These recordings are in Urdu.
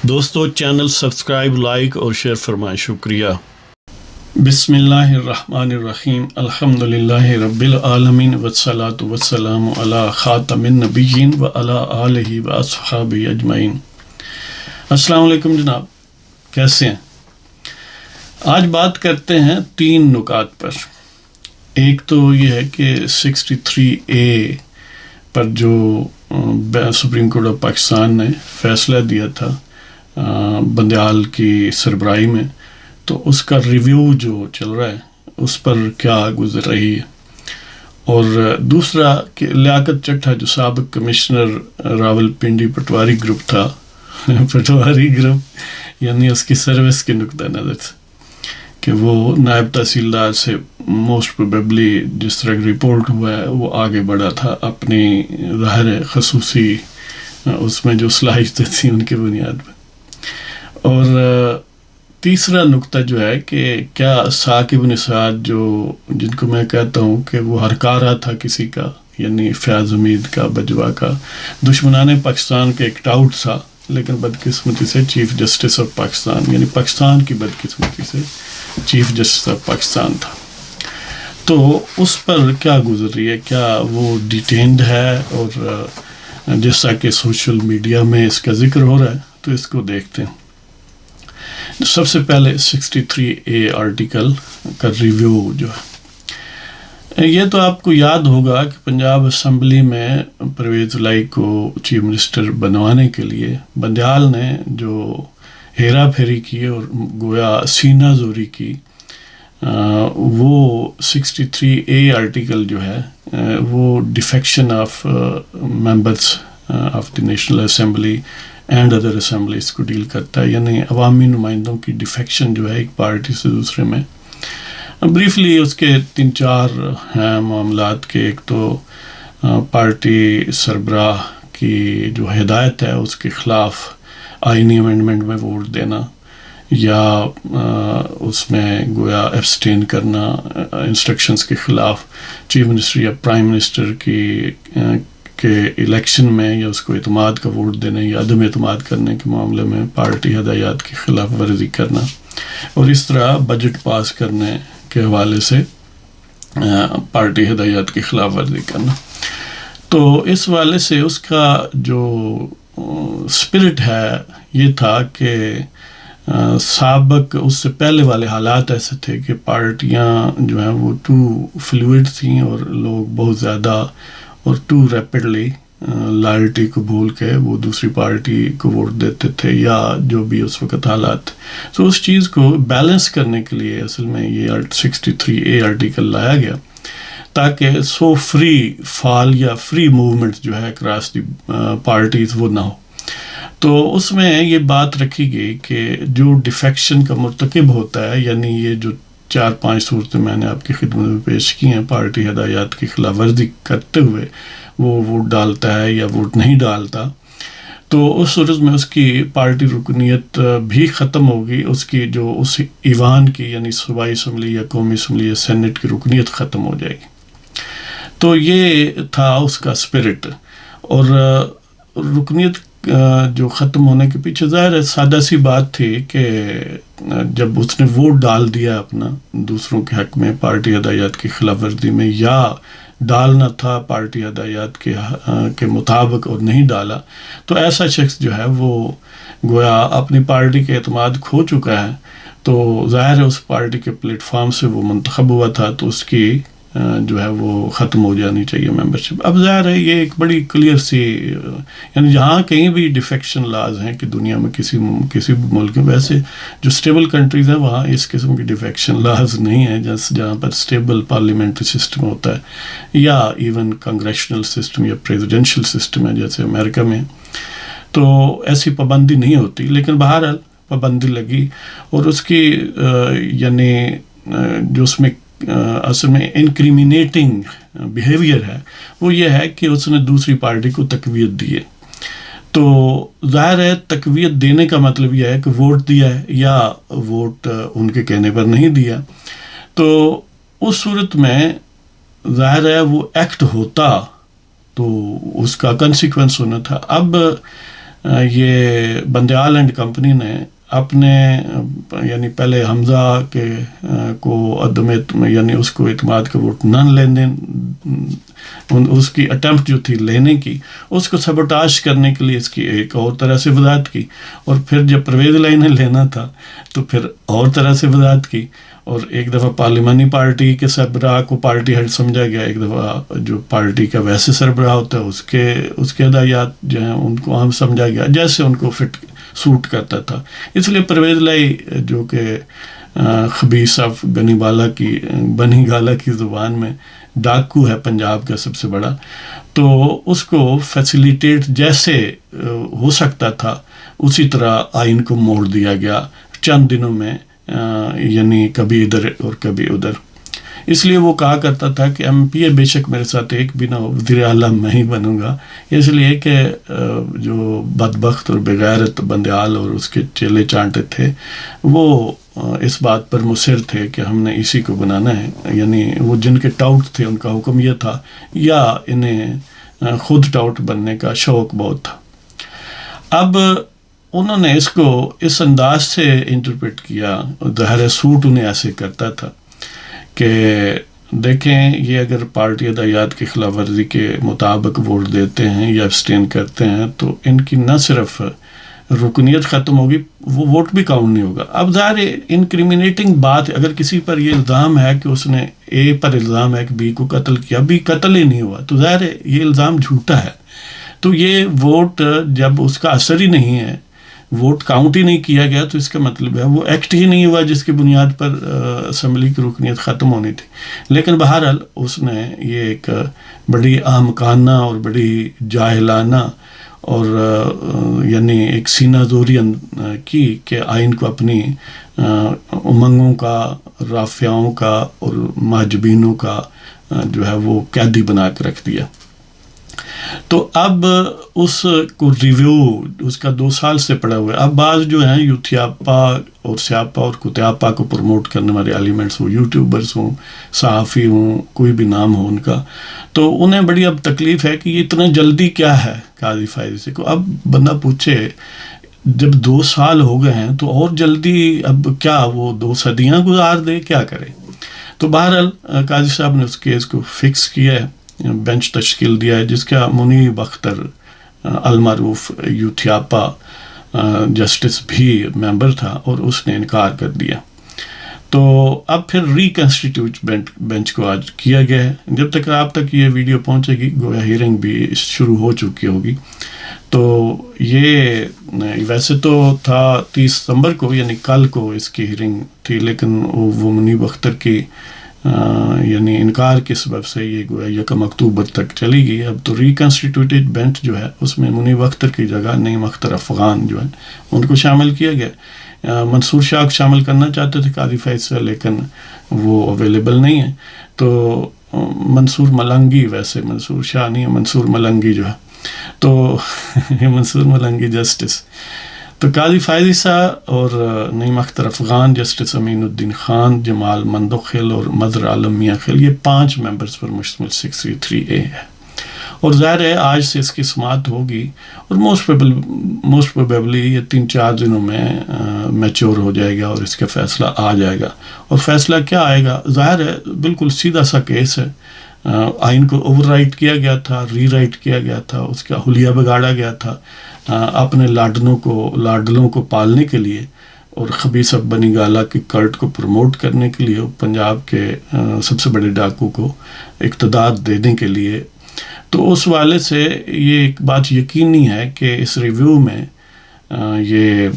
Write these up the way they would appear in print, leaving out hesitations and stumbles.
دوستو چینل سبسکرائب لائک اور شیئر فرمائیں، شکریہ۔ بسم اللہ الرحمن الرحیم، الحمدللہ رب العالمین والصلاة والسلام علی خاتم النبیین وعلی آلہ واصحابہ اجمعین۔ السلام علیکم جناب، کیسے ہیں؟ آج بات کرتے ہیں 3 نکات پر۔ ایک تو یہ ہے کہ 63A پر جو سپریم کورٹ آف پاکستان نے فیصلہ دیا تھا بندیال کی سربراہی میں، تو اس کا ریویو جو چل رہا ہے اس پر کیا گزر رہی ہے۔ اور دوسرا کہ لیاقت چٹھا جو سابق کمشنر راول پنڈی پٹواری گروپ تھا پٹواری گروپ یعنی اس کی سروس کے نقطہ نظر سے کہ وہ نائب تحصیلدار سے موسٹ پروبیبلی جس طرح رپورٹ ہوا ہے وہ آگے بڑھا تھا اپنی ظاہر خصوصی اس میں جو صلاحیتیں تھیں ان کی بنیاد پہ۔ اور تیسرا نقطہ جو ہے کہ کیا ثاقب نثار جو جن کو میں کہتا ہوں کہ وہ ہرکارہ تھا کسی کا، یعنی فیاض حمید کا، بجوا کا، دشمنان پاکستان کا ایک ٹاؤٹ تھا، لیکن بدقسمتی سے چیف جسٹس آف پاکستان، یعنی پاکستان کی بدقسمتی سے چیف جسٹس آف پاکستان تھا، تو اس پر کیا گزر رہی ہے؟ کیا وہ ڈیٹینڈ ہے؟ اور جیسا کہ سوشل میڈیا میں اس کا ذکر ہو رہا ہے تو اس کو دیکھتے ہیں۔ سب سے پہلے 63A آرٹیکل کا ریویو جو ہے، یہ تو آپ کو یاد ہوگا کہ پنجاب اسمبلی میں پرویز الہی کو چیف منسٹر بنوانے کے لیے بندیال نے جو ہیرا پھیری کی اور گویا سینہ زوری کی، وہ 63A آرٹیکل جو ہے وہ defection of members of the national assembly and other assemblies کو ڈیل کرتا ہے، یعنی عوامی نمائندوں کی ڈیفیکشن جو ہے ایک پارٹی سے دوسرے میں۔ بریفلی اس کے 3-4 ہیں معاملات کے، ایک تو پارٹی سربراہ کی جو ہدایت ہے اس کے خلاف آئینی امینڈمنٹ میں ووٹ دینا، یا اس میں گویا ایبسٹین کرنا انسٹرکشنز کے خلاف، چیف منسٹر یا پرائم منسٹر کے الیکشن میں، یا اس کو اعتماد کا ووٹ دینے یا عدم اعتماد کرنے کے معاملے میں پارٹی ہدایات کی خلاف ورزی کرنا، اور اس طرح بجٹ پاس کرنے کے حوالے سے پارٹی ہدایات کی خلاف ورزی کرنا۔ تو اس حوالے سے اس کا جو اسپرٹ ہے یہ تھا کہ سابق اس سے پہلے والے حالات ایسے تھے کہ پارٹیاں جو ہیں وہ ٹو فلوئڈ تھیں، اور لوگ بہت زیادہ اور ٹو ریپڈلی لائلٹی کو بھول کے وہ دوسری پارٹی کو ووٹ دیتے تھے، یا جو بھی اس وقت حالات۔ تو اس چیز کو بیلنس کرنے کے لیے اصل میں یہ 63A آرٹیکل لایا گیا، تاکہ سو فری فال یا فری موومنٹ جو ہے اکراس دی پارٹیز وہ نہ ہو۔ تو اس میں یہ بات رکھی گئی کہ جو ڈیفیکشن کا مرتکب ہوتا ہے، یعنی یہ جو 4-5 صورتیں میں نے آپ کی خدمت میں پیش کی ہیں، پارٹی ہدایات کی خلاف ورزی کرتے ہوئے وہ ووٹ ڈالتا ہے یا ووٹ نہیں ڈالتا، تو اس صورت میں اس کی پارٹی رکنیت بھی ختم ہوگی، اس کی جو اس ایوان کی یعنی صوبائی اسمبلی یا قومی اسمبلی یا سینٹ کی رکنیت ختم ہو جائے گی۔ تو یہ تھا اس کا اسپرٹ۔ اور رکنیت جو ختم ہونے کے پیچھے ظاہر ہے سادہ سی بات تھی کہ جب اس نے ووٹ ڈال دیا اپنا دوسروں کے حق میں پارٹی ہدایات کی خلاف ورزی میں، یا ڈالنا تھا پارٹی ہدایات کے مطابق اور نہیں ڈالا، تو ایسا شخص جو ہے وہ گویا اپنی پارٹی کے اعتماد کھو چکا ہے۔ تو ظاہر ہے اس پارٹی کے پلیٹ فارم سے وہ منتخب ہوا تھا، تو اس کی جو ہے وہ ختم ہو جانی چاہیے ممبرشپ۔ اب ظاہر ہے یہ ایک بڑی کلیئر سی، یعنی جہاں کہیں بھی ڈیفیکشن لاز ہیں کہ دنیا میں کسی بھی ملک میں، ویسے جو اسٹیبل کنٹریز ہیں وہاں اس قسم کی ڈیفیکشن لاز نہیں ہیں، جہاں پر اسٹیبل پارلیمنٹری سسٹم ہوتا ہے، یا ایون کانگریشنل سسٹم یا پریزیڈنشل سسٹم ہے جیسے امریکہ میں، تو ایسی پابندی نہیں ہوتی۔ لیکن بہرحال پابندی لگی، اور اس کی یعنی جو اس میں اصل میں انکریمینیٹنگ بیہیویئر ہے وہ یہ ہے کہ اس نے دوسری پارٹی کو تقویت دی ہے۔ تو ظاہر ہے تقویت دینے کا مطلب یہ ہے کہ ووٹ دیا ہے یا ووٹ ان کے کہنے پر نہیں دیا، تو اس صورت میں ظاہر ہے وہ ایکٹ ہوتا تو اس کا کنسیکوینس ہونا تھا۔ اب یہ بندیال اینڈ کمپنی نے اپنے یعنی پہلے حمزہ کے کو عدم یعنی اس کو اعتماد کا ووٹ نہ لینے، اس کی اٹیمپٹ جو تھی لینے کی، اس کو سبوٹاج کرنے کے لیے اس کی ایک اور طرح سے وضاحت کی، اور پھر جب پرویز الہی نے لینا تھا تو پھر اور طرح سے وضاحت کی، اور ایک دفعہ پارلیمانی پارٹی کے سربراہ کو پارٹی ہیڈ سمجھا گیا، ایک دفعہ جو پارٹی کا ویسے سربراہ ہوتا ہے اس کے ہدایات جو ہیں ان کو عام سمجھا گیا، جیسے ان کو فٹ سوٹ کرتا تھا۔ اس لیے پرویز الہی جو کہ خبیث آف بنی گالا کی زبان میں ڈاکو ہے پنجاب کا سب سے بڑا، تو اس کو فیسیلیٹیٹ جیسے ہو سکتا تھا اسی طرح آئین کو موڑ دیا گیا چند دنوں میں، یعنی کبھی ادھر اور کبھی ادھر۔ اس لیے وہ کہا کرتا تھا کہ ایم پی اے بے شک میرے ساتھ ایک بھی نہ ہو، وزیر اعلیٰ میں ہی بنوں گا، اس لیے کہ جو بدبخت اور بغیرت بندیال اور اس کے چیلے چانٹے تھے وہ اس بات پر مصر تھے کہ ہم نے اسی کو بنانا ہے، یعنی وہ جن کے ٹاؤٹ تھے ان کا حکم یہ تھا، یا انہیں خود ٹاؤٹ بننے کا شوق بہت تھا۔ اب انہوں نے اس کو اس انداز سے انٹرپریٹ کیا، ظاہر سوٹ انہیں ایسے کرتا تھا کہ دیکھیں یہ اگر پارٹی ہدایات کی خلاف ورزی کے مطابق ووٹ دیتے ہیں یا ابسٹین کرتے ہیں تو ان کی نہ صرف رکنیت ختم ہوگی، وہ ووٹ بھی کاؤنٹ نہیں ہوگا۔ اب ظاہر انکریمنیٹنگ بات، اگر کسی پر یہ الزام ہے کہ اس نے اے پر الزام ہے کہ بی کو قتل کیا، بی قتل ہی نہیں ہوا، تو ظاہر یہ الزام جھوٹا ہے، تو یہ ووٹ جب اس کا اثر ہی نہیں ہے، ووٹ کاؤنٹ ہی نہیں کیا گیا، تو اس کا مطلب ہے وہ ایکٹ ہی نہیں ہوا جس کی بنیاد پر اسمبلی کی رکنیت ختم ہونی تھی۔ لیکن بہرحال اس نے یہ ایک بڑی احمقانہ اور بڑی جاہلانہ اور یعنی ایک سینہ زوری کی کہ آئین کو اپنی امنگوں کا، رافعوں کا اور محجبینوں کا جو ہے وہ قیدی بنا کے رکھ دیا۔ تو اب اس کو ریویو اس کا 2 سال سے پڑا ہوا ہے۔ اب بعض جو ہیں یوتھیاپا اور سیاپا اور کتیاپا کو پروموٹ کرنے والے ایلیمنٹس ہوں، یوٹیوبرز ہوں، صحافی ہوں، کوئی بھی نام ہو ان کا، تو انہیں بڑی اب تکلیف ہے کہ یہ اتنا جلدی کیا ہے قاضی فائزی کو۔ اب بندہ پوچھے جب 2 سال ہو گئے ہیں تو اور جلدی اب کیا وہ 2 صدیاں گزار دے، کیا کرے؟ تو بہرحال قاضی صاحب نے اس کیس کو فکس کیا ہے، بینچ تشکیل دیا ہے جس کا منیب اختر المعروف یوتھیاپا جسٹس بھی ممبر تھا، اور اس نے انکار کر دیا۔ تو اب پھر ریکنسٹیٹیوٹ بینچ کو آج کیا گیا ہے۔ جب تک آپ تک یہ ویڈیو پہنچے گی گویا ہیئرنگ بھی شروع ہو چکی ہوگی۔ تو یہ ویسے تو تھا 30 ستمبر کو، یعنی کل کو اس کی ہیئرنگ تھی، لیکن وہ منیب اختر کی یعنی انکار کے سبب سے یہ گویا 1 اکتوبر تک چلی گئی۔ اب تو ریکنسٹیٹیوٹیڈ بینچ جو ہے اس میں منیب اختر کی جگہ نعیم اختر افغان جو ہے ان کو شامل کیا گیا۔ منصور شاہ کو شامل کرنا چاہتے تھے قاضی فیض سے، لیکن وہ اویلیبل نہیں ہے، تو منصور ملنگی، ویسے منصور شاہ نہیں ہے، منصور ملنگی جو ہے، تو منصور ملنگی جسٹس، تو قاضی فائزی صاحب اور نعیم اختر افغان، جسٹس امین الدین خان، جمال مندوخیل اور مظہر عالم میاں خیل، یہ 5 ممبرز پر مشتمل 633A ہے۔ اور ظاہر ہے آج سے اس کی سماعت ہوگی، اور موسٹ پروبیبلی یہ 3-4 دنوں میں میچور ہو جائے گا اور اس کا فیصلہ آ جائے گا۔ اور فیصلہ کیا آئے گا؟ ظاہر ہے بالکل سیدھا سا کیس ہے، آئین کو اوور رائٹ کیا گیا تھا، ری رائٹ کیا گیا تھا، اس کا حلیہ بگاڑا گیا تھا اپنے لاڈلوں کو پالنے کے لیے، اور خبیث بنی گالا کی کلٹ کو پروموٹ کرنے کے لیے، پنجاب کے سب سے بڑے ڈاکو کو اقتدار دینے کے لیے۔ تو اس والے سے یہ ایک بات یقینی ہے کہ اس ریویو میں یہ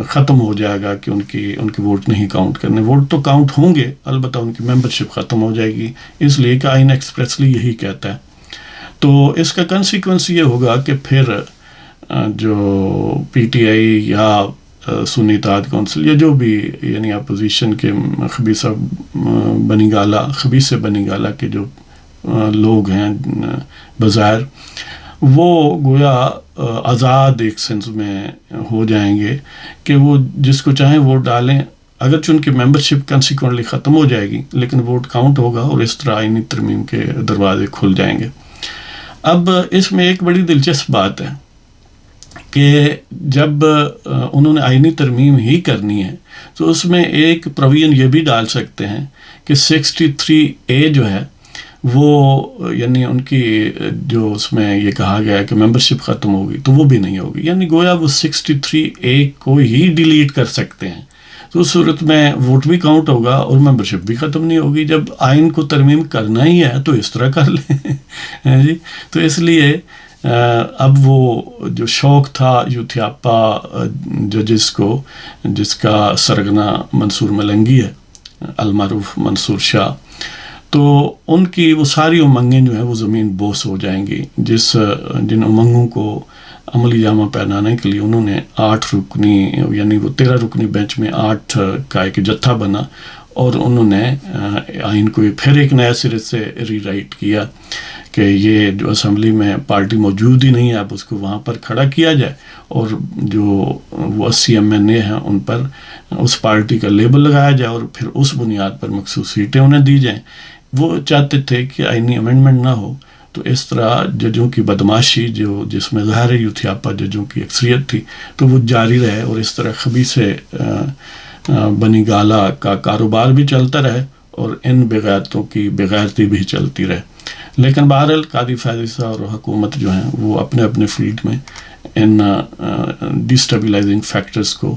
ختم ہو جائے گا کہ ان کی ووٹ نہیں کاؤنٹ کرنے، ووٹ تو کاؤنٹ ہوں گے، البتہ ان کی ممبرشپ ختم ہو جائے گی، اس لیے کہ آئین ایکسپریسلی یہی کہتا ہے۔ تو اس کا کنسیکوینس یہ ہوگا کہ پھر جو پی ٹی آئی یا سنی اتحاد کونسل یا جو بھی یعنی اپوزیشن کے خبیث بنی گالا کے جو لوگ ہیں بظاہر، وہ گویا آزاد ایک سینس میں ہو جائیں گے کہ وہ جس کو چاہیں ووٹ ڈالیں، اگرچہ ان کی ممبرشپ کنسیکوئنٹلی ختم ہو جائے گی لیکن ووٹ کاؤنٹ ہوگا، اور اس طرح آئینی ترمیم کے دروازے کھل جائیں گے۔ اب اس میں ایک بڑی دلچسپ بات ہے کہ جب انہوں نے آئینی ترمیم ہی کرنی ہے تو اس میں ایک پروویژن یہ بھی ڈال سکتے ہیں کہ 63A جو ہے وہ یعنی ان کی جو اس میں یہ کہا گیا ہے کہ ممبرشپ ختم ہوگی تو وہ بھی نہیں ہوگی، یعنی گویا وہ 63A کو ہی ڈیلیٹ کر سکتے ہیں، تو اس صورت میں ووٹ بھی کاؤنٹ ہوگا اور ممبرشپ بھی ختم نہیں ہوگی۔ جب آئین کو ترمیم کرنا ہی ہے تو اس طرح کر لیں جی۔ تو اس لیے اب وہ جو شوق تھا یوتھیاپا ججز کو، جس کا سرگنا منصور ملنگی ہے، المعروف منصور شاہ، تو ان کی وہ ساری امنگیں جو ہیں وہ زمین بوس ہو جائیں گی، جن امنگوں کو عملی جامہ پہنانے کے لیے انہوں نے 8 رکنی یعنی وہ 13 رکنی بینچ میں 8 کا ایک جتھا بنا اور انہوں نے آئین کو پھر ایک نئے سرے سے ری رائٹ کیا کہ یہ جو اسمبلی میں پارٹی موجود ہی نہیں ہے، اب اس کو وہاں پر کھڑا کیا جائے اور جو وہ 80 MNA ہیں ان پر اس پارٹی کا لیبل لگایا جائے اور پھر اس بنیاد پر مخصوص سیٹیں انہیں دی جائیں۔ وہ چاہتے تھے کہ آئینی امینڈمنٹ نہ ہو، تو اس طرح ججوں کی بدماشی جس میں ظاہر یوتھیاپا ججوں کی اکثریت تھی تو وہ جاری رہے اور اس طرح خبیث بنی گالا کا کاروبار بھی چلتا رہے اور ان بغیرتوں کی بغیرتی بھی چلتی رہے۔ لیکن بہرحال قاضی فیض عیسیٰ اور حکومت جو ہیں وہ اپنے اپنے فیلڈ میں ان ڈیسٹیبلائزنگ فیکٹرز کو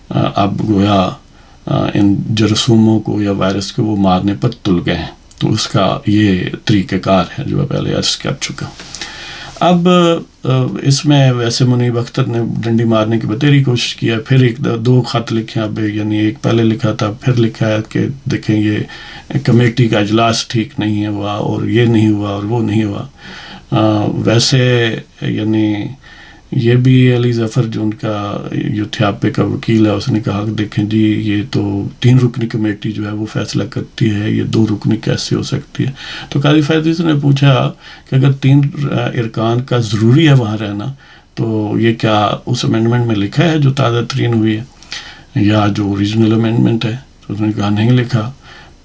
اب گویا ان جرثوموں کو یا وائرس کو وہ مارنے پر تل گئے ہیں، تو اس کا یہ طریقہ کار ہے جو پہلے عرض کر چکا ہوں۔ اب اس میں ویسے منیب اختر نے ڈنڈی مارنے کی بتیری کوشش کیا، پھر 2 خط لکھے، اب یعنی ایک پہلے لکھا تھا پھر لکھا ہے کہ دیکھیں یہ کمیٹی کا اجلاس ٹھیک نہیں ہوا اور یہ نہیں ہوا اور وہ نہیں ہوا۔ ویسے یعنی یہ بھی علی ظفر جو ان کا یوتھیاپے کا وکیل ہے، اس نے کہا کہ دیکھیں جی یہ تو 3 رکنی کمیٹی جو ہے وہ فیصلہ کرتی ہے، یہ 2 رکنی کیسے ہو سکتی ہے؟ تو قاضی فیض عیسیٰ نے پوچھا کہ اگر 3 ارکان کا ضروری ہے وہاں رہنا تو یہ کیا اس امینڈمنٹ میں لکھا ہے جو تازہ ترین ہوئی ہے یا جو اوریجنل امینڈمنٹ ہے؟ تو اس نے کہا نہیں لکھا۔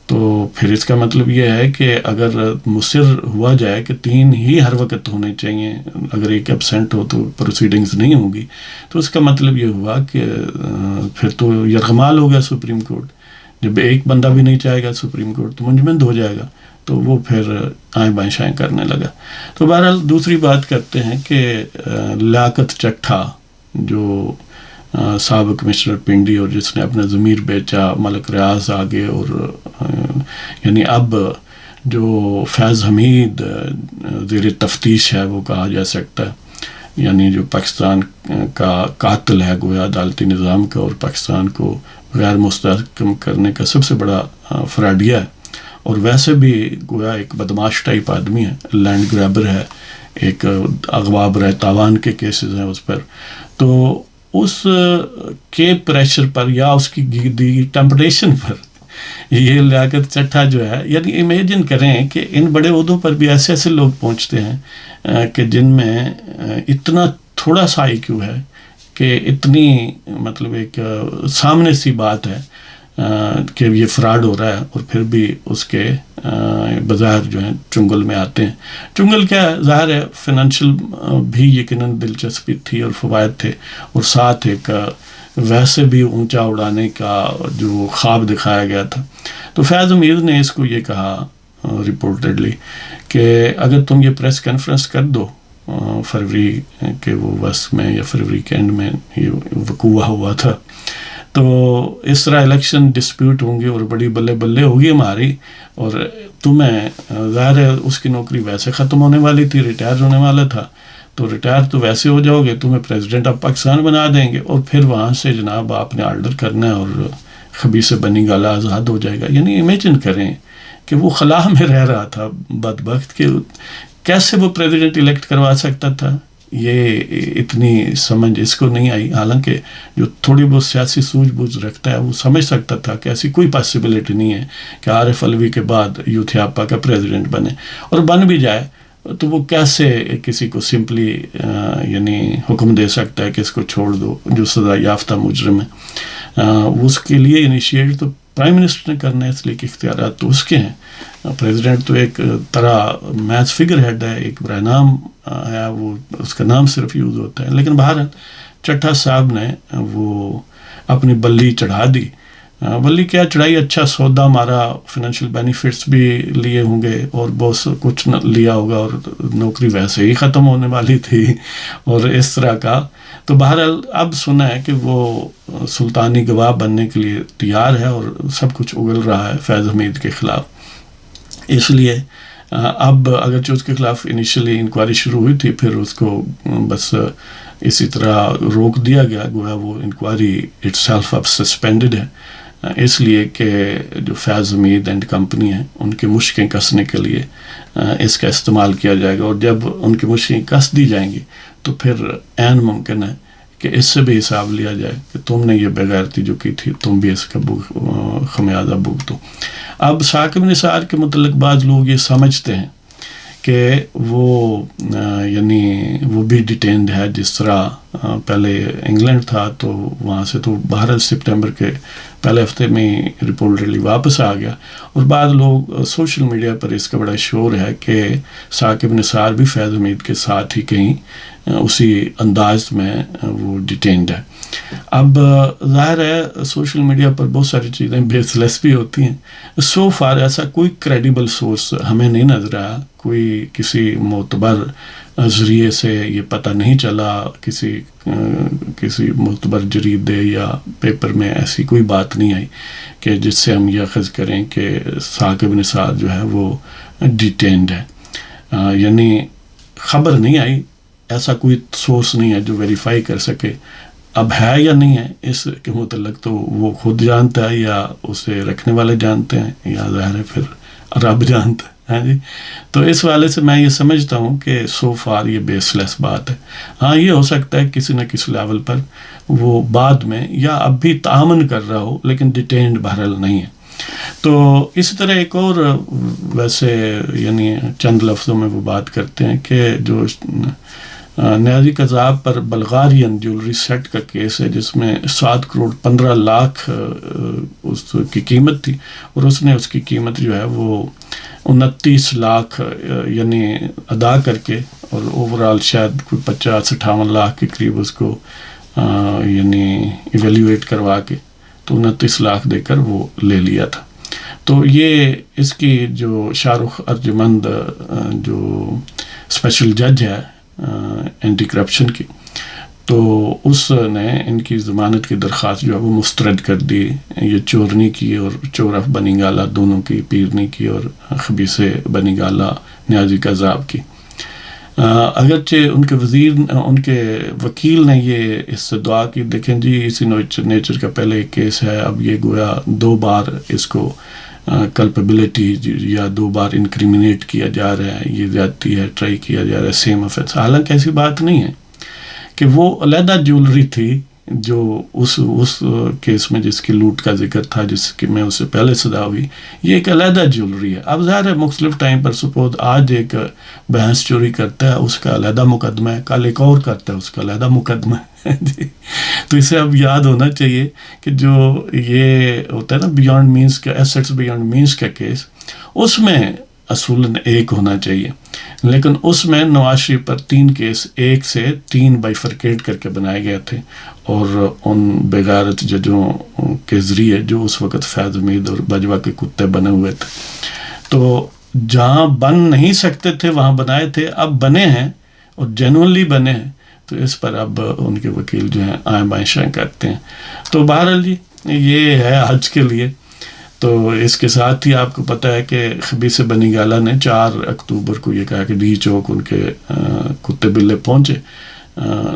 تو پھر اس کا مطلب یہ ہے کہ اگر مصر ہوا جائے کہ 3 ہی ہر وقت ہونے چاہیے، اگر ایک ایبسینٹ ہو تو پروسیڈنگز نہیں ہوں گی، تو اس کا مطلب یہ ہوا کہ پھر تو یرغمال ہو گیا سپریم کورٹ۔ جب ایک بندہ بھی نہیں چاہے گا سپریم کورٹ تو منجمد ہو جائے گا، تو وہ پھر آئیں بائیں شائیں کرنے لگا۔ تو بہرحال دوسری بات کرتے ہیں کہ لیاقت چٹھا جو سابق کمشنر پنڈی اور جس نے اپنا ضمیر بیچا، ملک ریاض آگے، اور یعنی اب جو فیض حمید زیر تفتیش ہے وہ کہا جا سکتا ہے، یعنی جو پاکستان کا قاتل ہے گویا عدالتی نظام کا اور پاکستان کو غیر مستحکم کرنے کا سب سے بڑا فراڈیا ہے، اور ویسے بھی گویا ایک بدماش ٹائپ آدمی ہے، لینڈ گریبر ہے، ایک اغوا برائے تاوان کے کیسز ہیں اس پر۔ تو اس کے پریشر پر یا اس کی دی ٹیمپٹیشن پر یہ لیاقت چٹھا جو ہے، یعنی امیجن کریں کہ ان بڑے عہدوں پر بھی ایسے ایسے لوگ پہنچتے ہیں کہ جن میں اتنا تھوڑا سا آئی کیو ہے کہ اتنی مطلب ایک سامنے سی بات ہے کہ یہ فراڈ ہو رہا ہے، اور پھر بھی اس کے بظاہر جو ہیں چنگل میں آتے ہیں۔ چنگل کیا ہے؟ ظاہر ہے فائنینشیل بھی یقیناً دلچسپی تھی اور فوائد تھے، اور ساتھ ایک ویسے بھی اونچا اڑانے کا جو خواب دکھایا گیا تھا۔ تو فیض حمید نے اس کو یہ کہا رپورٹڈلی کہ اگر تم یہ پریس کانفرنس کر دو فروری کے وہ وسط میں یا فروری کے اینڈ میں یہ وقوع ہوا تھا، تو اس طرح الیکشن ڈسپیوٹ ہوں گے اور بڑی بلے بلے ہوگی ہماری، اور تمہیں ظاہر ہے اس کی نوکری ویسے ختم ہونے والی تھی، ریٹائر ہونے والا تھا، تو ریٹائر تو ویسے ہو جاؤ گے، تمہیں پریزیڈنٹ آف پاکستان بنا دیں گے، اور پھر وہاں سے جناب آپ نے آرڈر کرنا ہے اور خبیث بنی گالا آزاد ہو جائے گا۔ یعنی امیجن کریں کہ وہ خلا میں رہ رہا تھا بدبخت، کہ کیسے وہ پریزیڈنٹ الیکٹ کروا سکتا تھا؟ یہ اتنی سمجھ اس کو نہیں آئی، حالانکہ جو تھوڑی بہت سیاسی سوجھ بوجھ رکھتا ہے وہ سمجھ سکتا تھا کہ ایسی کوئی پاسبلٹی نہیں ہے کہ عارف علوی کے بعد یوتھیاپا کا پریزیڈنٹ بنے، اور بن بھی جائے تو وہ کیسے کسی کو سمپلی یعنی حکم دے سکتا ہے کہ اس کو چھوڑ دو جو سزا یافتہ مجرم ہے۔ اس کے لیے انیشیٹ تو پرائم منسٹر نے کرنا ہے، اس لیے کہ اختیارات تو اس کے ہیں۔ پریزیڈنٹ تو ایک طرح میچ فگر ہیڈ ہے، ایک برائے نام ہے، وہ اس کا نام صرف یوز ہوتا ہے، لیکن بہرحال چٹھا صاحب نے وہ اپنی بلی چڑھا دی. بلی کیا چڑھائی, اچھا سودا مارا, فائنینشیل بینیفٹس بھی لیے ہوں گے اور بہت کچھ لیا ہوگا, اور نوکری ویسے ہی ختم ہونے والی تھی اور اس طرح کا. تو بہرحال اب سنا ہے کہ وہ سلطانی گواہ بننے کے لیے تیار ہے اور سب کچھ اگل رہا ہے فیض حمید کے خلاف. اس لیے اب اگرچہ اس کے خلاف انیشلی انکوائری شروع ہوئی تھی, پھر اس کو بس اسی طرح روک دیا گیا, گویا وہ انکوائری اٹ سیلف اب سسپینڈڈ ہے, اس لیے کہ جو فیض حمید اینڈ کمپنی ہیں ان کی مشقیں کسنے کے لیے اس کا استعمال کیا جائے گا, اور جب ان کی مشقیں کس دی جائیں گی تو پھر عین ممکن ہے کہ اس سے بھی حساب لیا جائے کہ تم نے یہ بغیرتی جو کی تھی تم بھی اس کا خمیازہ بھگتو. اب ثاقب نثار کے متعلق بعض لوگ یہ سمجھتے ہیں کہ وہ یعنی وہ بھی ڈیٹینڈ ہے, جس طرح پہلے انگلینڈ تھا تو وہاں سے تو بہرحال سپٹمبر کے پہلے ہفتے میں ریپورٹڈلی واپس آ گیا. اور بعض لوگ سوشل میڈیا پر اس کا بڑا شور ہے کہ ثاقب نثار بھی فیض حمید کے ساتھ ہی کہیں اسی انداز میں وہ ڈیٹینڈ ہے. اب ظاہر ہے سوشل میڈیا پر بہت ساری چیزیں بیس لیس بھی ہوتی ہیں. سو فار ایسا کوئی کریڈیبل سورس ہمیں نہیں نظر آیا, کوئی کسی معتبر ذریعے سے یہ پتہ نہیں چلا, کسی معتبر جریدے یا پیپر میں ایسی کوئی بات نہیں آئی کہ جس سے ہم یہ اخذ کریں کہ ثاقب نثار جو ہے وہ ڈیٹینڈ ہے. یعنی خبر نہیں آئی, ایسا کوئی سورس نہیں ہے جو ویریفائی کر سکے. اب ہے یا نہیں ہے اس کے متعلق تو وہ خود جانتا ہے یا اسے رکھنے والے جانتے ہیں, یا ظاہر ہے پھر رب جانتا ہے. جی, تو اس والے سے میں یہ سمجھتا ہوں کہ سو فار یہ بیس لیس بات ہے. ہاں یہ ہو سکتا ہے کسی نہ کسی لیول پر وہ بعد میں یا اب بھی تعامن کر رہا ہو, لیکن ڈیٹینڈ بہرحال نہیں ہے. تو اسی طرح ایک اور ویسے یعنی چند لفظوں میں وہ بات کرتے ہیں کہ جو نیازی قذاب پر بلغارین جولری سیٹ کا کیس ہے, جس میں 7 کروڑ 15 لاکھ اس کی قیمت تھی, اور اس نے اس کی قیمت جو ہے وہ 29 لاکھ یعنی ادا کر کے, اور اوورال شاید کوئی 50-58 لاکھ کے قریب اس کو یعنی ایویلیویٹ کروا کے تو 29 لاکھ دے کر وہ لے لیا تھا. تو یہ اس کی جو شاہ رخ ارجمند جو اسپیشل جج ہے اینٹی کرپشن کی, تو اس نے ان کی ضمانت کی درخواست جو ہے وہ مسترد کر دی. یہ چورنی کی اور چور آف بنی گالہ دونوں کی, پیرنی کی اور خبیث بنی گالہ نیازی قذاب کی. اگرچہ ان کے ان کے وکیل نے یہ اس سے دعا کی, دیکھیں جی اسی نیچر کا پہلے ایک کیس ہے, اب یہ گویا 2 بار اس کو کلپیبلٹی یا 2 بار انکریمنیٹ کیا جا رہا ہے, یہ زیادتی ہے, ٹرائی کیا جا رہا ہے سیم آفینس. حالانکہ ایسی بات نہیں ہے کہ وہ علیحدہ جیولری تھی جو اس کیس میں جس کی لوٹ کا ذکر تھا, جس کی میں اس سے پہلے سزا ہوئی, یہ ایک علیحدہ جیولری ہے. اب ظاہر ہے مختلف ٹائم پر سپوز آج ایک بھینس چوری کرتا ہے اس کا علیحدہ مقدمہ ہے, کل ایک اور کرتا ہے اس کا علیحدہ مقدمہ ہے جی. تو اسے اب یاد ہونا چاہیے کہ جو یہ ہوتا ہے نا بیانڈ مینس کا, ایسٹس بیانڈ مینس کا کیس, اس میں اصولاً ایک ہونا چاہیے, لیکن اس میں نواز شریف پر 3 کیس 1 سے 3 بائیفرکیٹ کر کے بنائے گئے تھے, اور ان بغیرت ججوں کے ذریعے جو اس وقت فیض حمید اور باجوہ کے کتے بنے ہوئے تھے. تو جہاں بن نہیں سکتے تھے وہاں بنائے تھے, اب بنے ہیں اور جینوئنلی بنے ہیں, تو اس پر اب ان کے وکیل جو ہیں آئیں بائیں شائیں کرتے ہیں. تو بہرحال جی یہ ہے آج کے لیے. تو اس کے ساتھ ہی آپ کو پتہ ہے کہ خبیث بنی گالہ نے 4 اکتوبر کو یہ کہا کہ ڈی چوک ان کے کتے بلے پہنچے,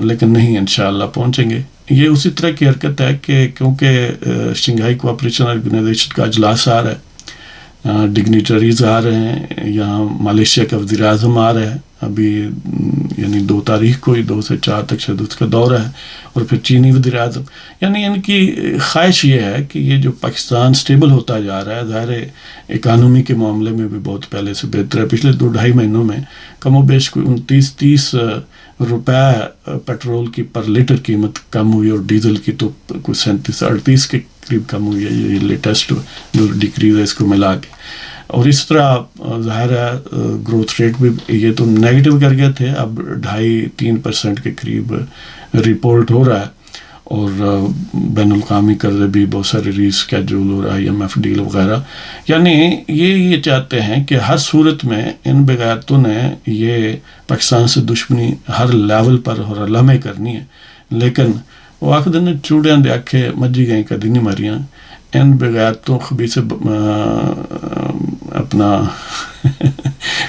لیکن نہیں انشاءاللہ پہنچیں گے. یہ اسی طرح کی حرکت ہے کہ کیونکہ شنگھائی کوآپریشن آرگنائزیشن کا اجلاس آ رہا ہے, ڈگنیٹریز آ رہے ہیں, یہاں ملیشیا کا وزیر اعظم آ رہا ہے ابھی یعنی 2 تاریخ کو ہی 2 سے 4 تک شاید اس کا دورہ ہے, اور پھر چینی وزیر اعظم. یعنی ان کی خواہش یہ ہے کہ یہ جو پاکستان سٹیبل ہوتا جا رہا ہے, ظاہر اکانومی کے معاملے میں بھی بہت پہلے سے بہتر ہے. پچھلے 2-2.5 مہینوں میں کم و بیش کوئی 29-30 روپے پیٹرول کی پر لیٹر قیمت کم ہوئی, اور ڈیزل کی تو کوئی 37-38 کے قریب کم ہوئی ہے. یہ لیٹسٹ جو ڈکریز ہے اس کو ملا کے. اور اس طرح ظاہر ہے گروتھ ریٹ بھی یہ تو نیگیٹو کر گئے تھے، اب 2.5-3% کے قریب رپورٹ ہو رہا ہے، اور بین الاقوامی قرضے بھی بہت سارے ریسکیجول ہو رہا ہے، IMF ڈیل وغیرہ. یعنی یہ چاہتے ہیں کہ ہر صورت میں ان بغیرتوں نے یہ پاکستان سے دشمنی ہر لیول پر ہر لمحے کرنی ہے. لیکن وہ آخر دن چوڑیاں دے آکھے مجھی گئیں کدی نہیں مریاں. ان بغیرتوں خبیث اپنا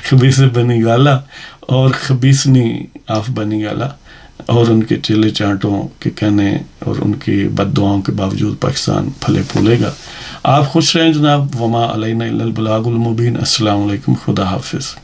خبیث بنی گالا اور خبیثنی آف بنی گالا، اور ان کے چیلے چانٹوں کے کہنے اور ان کی بد دعاؤں کے باوجود پاکستان پھلے پھولے گا. آپ خوش رہیں جناب. وما علینا الا البلاغ المبین. السلام علیکم. خدا حافظ.